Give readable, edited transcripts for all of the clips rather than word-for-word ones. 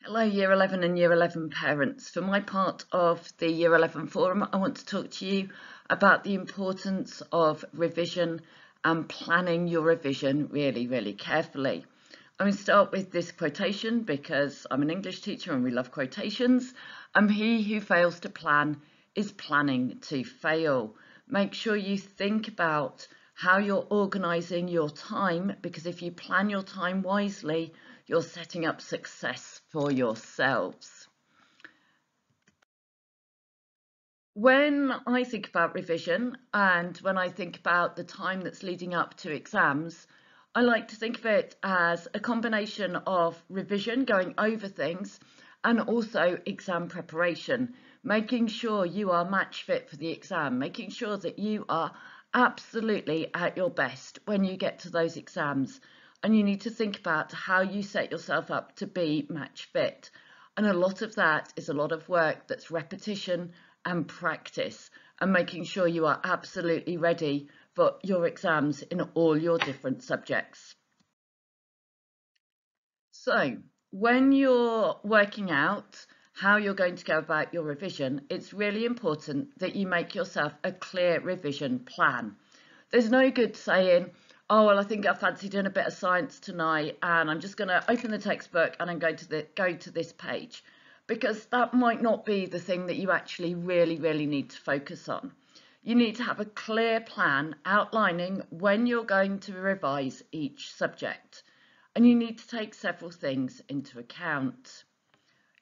Hello, Year 11 and Year 11 parents. For my part of the Year 11 forum, I want to talk to you about the importance of revision and planning your revision really, really carefully. I'm going to start with this quotation because I'm an English teacher and we love quotations. He who fails to plan is planning to fail. Make sure you think about how you're organising your time, because if you plan your time wisely, you're setting up success for yourselves. When I think about revision and when I think about the time that's leading up to exams, I like to think of it as a combination of revision, going over things, and also exam preparation, making sure you are match fit for the exam, making sure that you are absolutely at your best when you get to those exams. And you need to think about how you set yourself up to be match fit. And a lot of that is a lot of work that's repetition and practice and making sure you are absolutely ready for your exams in all your different subjects. So when you're working out how you're going to go about your revision, it's really important that you make yourself a clear revision plan. There's no good saying, oh, well, I think I fancy doing a bit of science tonight and I'm just going to open the textbook and I'm going to go to this page, because that might not be the thing that you actually really need to focus on. You need to have a clear plan outlining when you're going to revise each subject, and you need to take several things into account.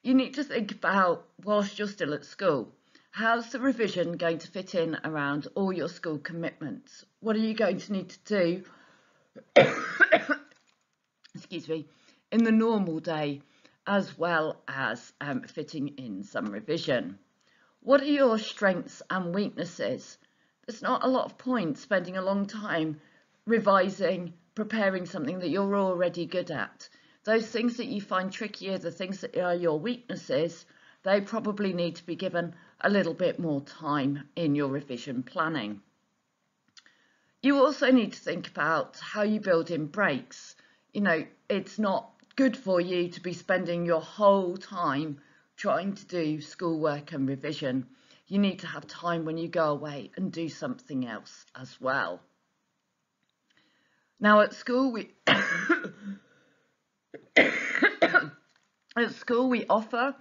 You need to think about, whilst you're still at school, how's the revision going to fit in around all your school commitments? What are you going to need to do excuse me, in the normal day, as well as fitting in some revision? What are your strengths and weaknesses? There's not a lot of point spending a long time revising, preparing something that you're already good at. Those things that you find trickier, the things that are your weaknesses, they probably need to be given a little bit more time in your revision planning. You also need to think about how you build in breaks. You know, it's not good for you to be spending your whole time trying to do schoolwork and revision. You need to have time when you go away and do something else as well. Now at school we offer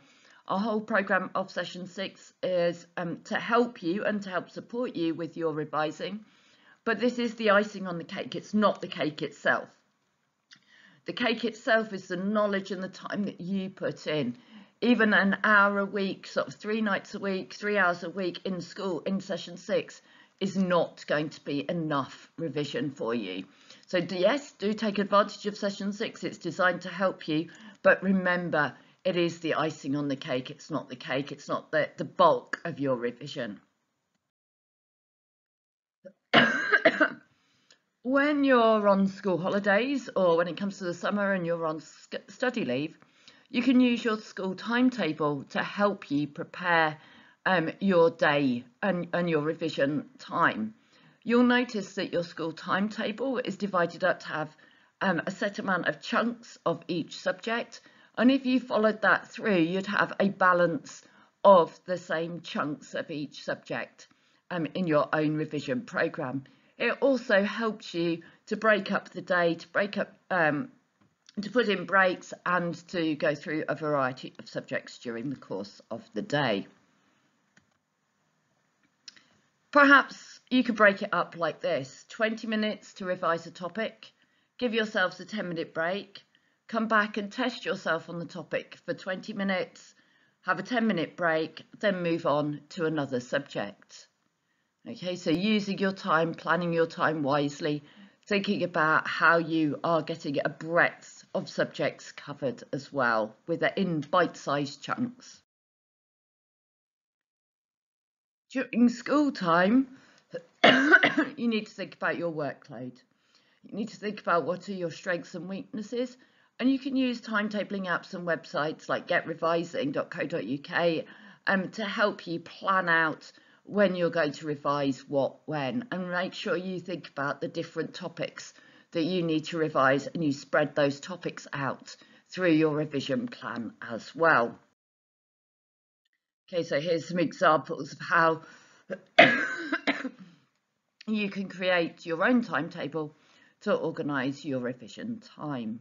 our whole programme of session 6 is to help you and to help support you with your revising, but this is the icing on the cake. It's not the cake itself. The cake itself is the knowledge and the time that you put in. Even an hour a week, sort of 3 nights a week, 3 hours a week in school in session 6 is not going to be enough revision for you. So yes, do take advantage of session 6. It's designed to help you, but remember, it is the icing on the cake. It's not the cake. It's not the bulk of your revision. When you're on school holidays, or when it comes to the summer and you're on study leave, you can use your school timetable to help you prepare your day and your revision time. You'll notice that your school timetable is divided up to have a set amount of chunks of each subject, and if you followed that through, you'd have a balance of the same chunks of each subject in your own revision programme. It also helps you to break up the day, to put in breaks and to go through a variety of subjects during the course of the day. Perhaps you could break it up like this: 20 minutes to revise a topic, give yourselves a 10-minute break, come back and test yourself on the topic for 20 minutes, have a 10-minute break, then move on to another subject. Okay, so using your time, planning your time wisely, thinking about how you are getting a breadth of subjects covered as well, in bite-sized chunks. During school time, you need to think about your workload. You need to think about what are your strengths and weaknesses, and you can use timetabling apps and websites like getrevising.co.uk to help you plan out when you're going to revise what, when, and make sure you think about the different topics that you need to revise and you spread those topics out through your revision plan as well. Okay, so here's some examples of how you can create your own timetable to organise your revision time.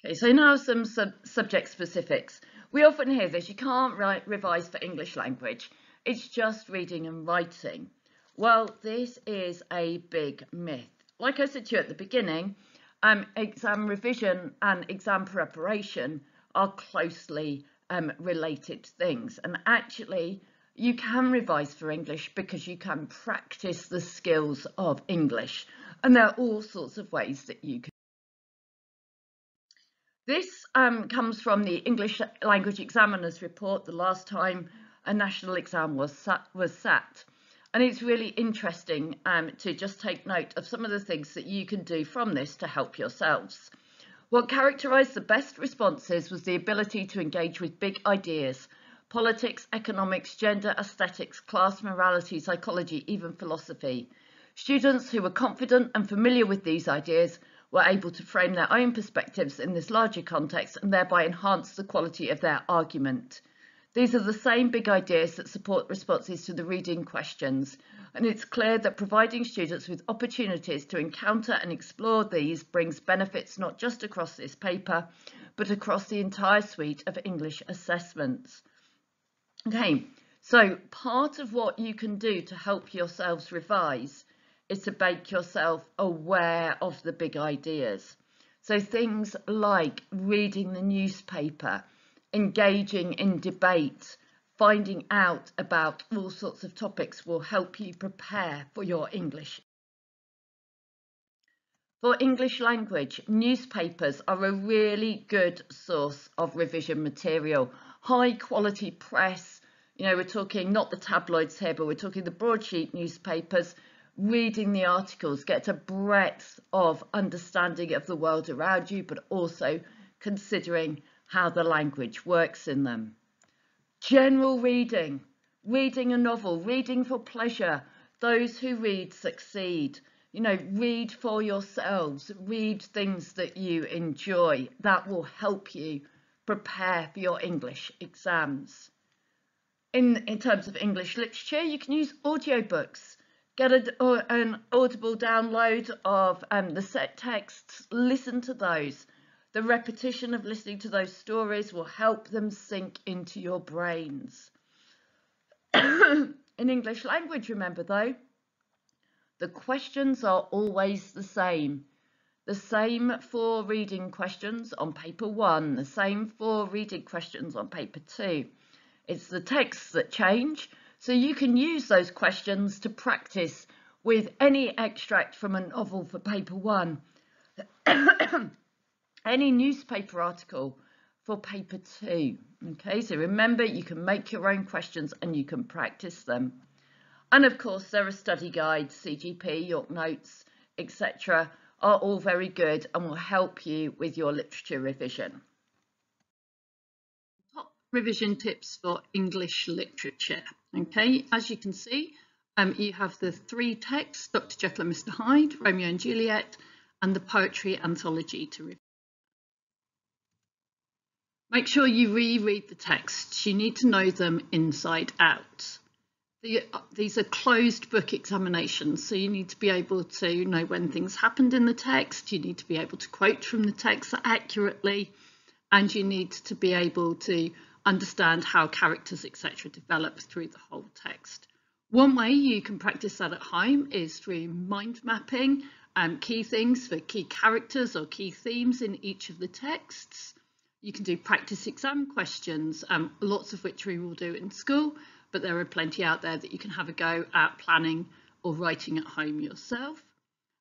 Okay, so now some subject specifics. We often hear this, you can't revise for English language, it's just reading and writing. Well, this is a big myth. Like I said to you at the beginning, exam revision and exam preparation are closely related things, and actually you can revise for English because you can practice the skills of English, and there are all sorts of ways that you can. This comes from the English Language Examiner's report the last time a national exam was sat. And it's really interesting to just take note of some of the things that you can do from this to help yourselves. What characterised the best responses was the ability to engage with big ideas: politics, economics, gender, aesthetics, class, morality, psychology, even philosophy. Students who were confident and familiar with these ideas were able to frame their own perspectives in this larger context and thereby enhance the quality of their argument. These are the same big ideas that support responses to the reading questions, and it's clear that providing students with opportunities to encounter and explore these brings benefits not just across this paper, but across the entire suite of English assessments. Okay, so part of what you can do to help yourselves revise is to make yourself aware of the big ideas. So things like reading the newspaper, engaging in debate, finding out about all sorts of topics will help you prepare for your English. For English language, newspapers are a really good source of revision material. High quality press, you know, we're talking not the tabloids here, but we're talking the broadsheet newspapers. Reading the articles, get a breadth of understanding of the world around you, but also considering how the language works in them. General reading, reading a novel, reading for pleasure. Those who read succeed. You know, read for yourselves, read things that you enjoy. That will help you prepare for your English exams. In terms of English literature, you can use audiobooks. Get an Audible download of the set texts, listen to those. The repetition of listening to those stories will help them sink into your brains. In English language, remember though, the questions are always the same. The same for reading questions on paper 1, the same for reading questions on paper 2. It's the texts that change. So you can use those questions to practice with any extract from a novel for paper 1, any newspaper article for paper 2. Okay, so remember, you can make your own questions and you can practice them. And of course, there are study guides, CGP, York Notes, etc. are all very good and will help you with your literature revision. Top revision tips for English literature. Okay, as you can see, you have the 3 texts, Dr. Jekyll and Mr. Hyde, Romeo and Juliet, and the poetry anthology to review. Make sure you reread the texts. You need to know them inside out. These are closed book examinations, so you need to be able to know when things happened in the text, you need to be able to quote from the text accurately, and you need to be able to understand how characters, etc., develop through the whole text. One way you can practice that at home is through mind mapping key things for key characters or key themes in each of the texts. You can do practice exam questions, lots of which we will do in school, but there are plenty out there that you can have a go at planning or writing at home yourself.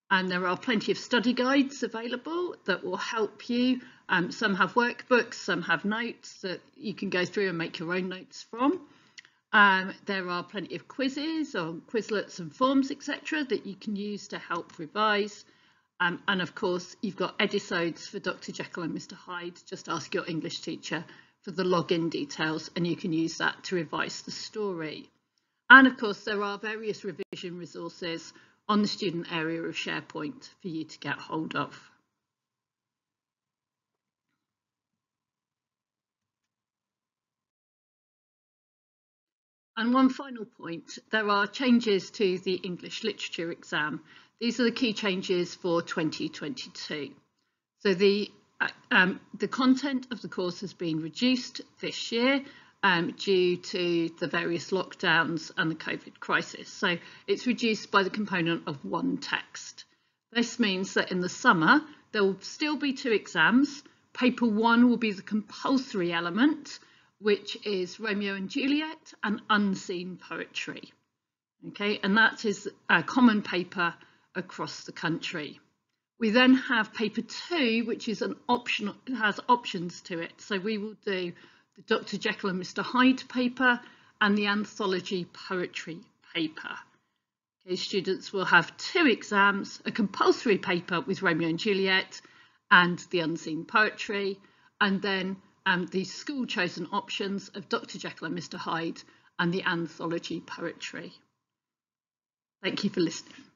And there are plenty of study guides available that will help you. Some have workbooks, some have notes that you can go through and make your own notes from. There are plenty of quizzes or Quizlets and forms, etc., that you can use to help revise. And of course, you've got Edisodes for Dr. Jekyll and Mr. Hyde. Just ask your English teacher for the login details and you can use that to revise the story. And of course, there are various revision resources on the student area of SharePoint for you to get hold of. And one final point, there are changes to the English literature exam. These are the key changes for 2022. So the content of the course has been reduced this year due to the various lockdowns and the COVID crisis. So it's reduced by the component of one text. This means that in the summer, there will still be 2 exams. Paper 1 will be the compulsory element, which is Romeo and Juliet and unseen poetry. Okay, and that is a common paper across the country. We then have paper 2, which is an optional, it has options to it. So we will do the Dr. Jekyll and Mr. Hyde paper and the anthology poetry paper. Okay, students will have 2 exams, a compulsory paper with Romeo and Juliet and the unseen poetry, and then the school chosen options of Dr. Jekyll and Mr. Hyde and the anthology poetry. Thank you for listening.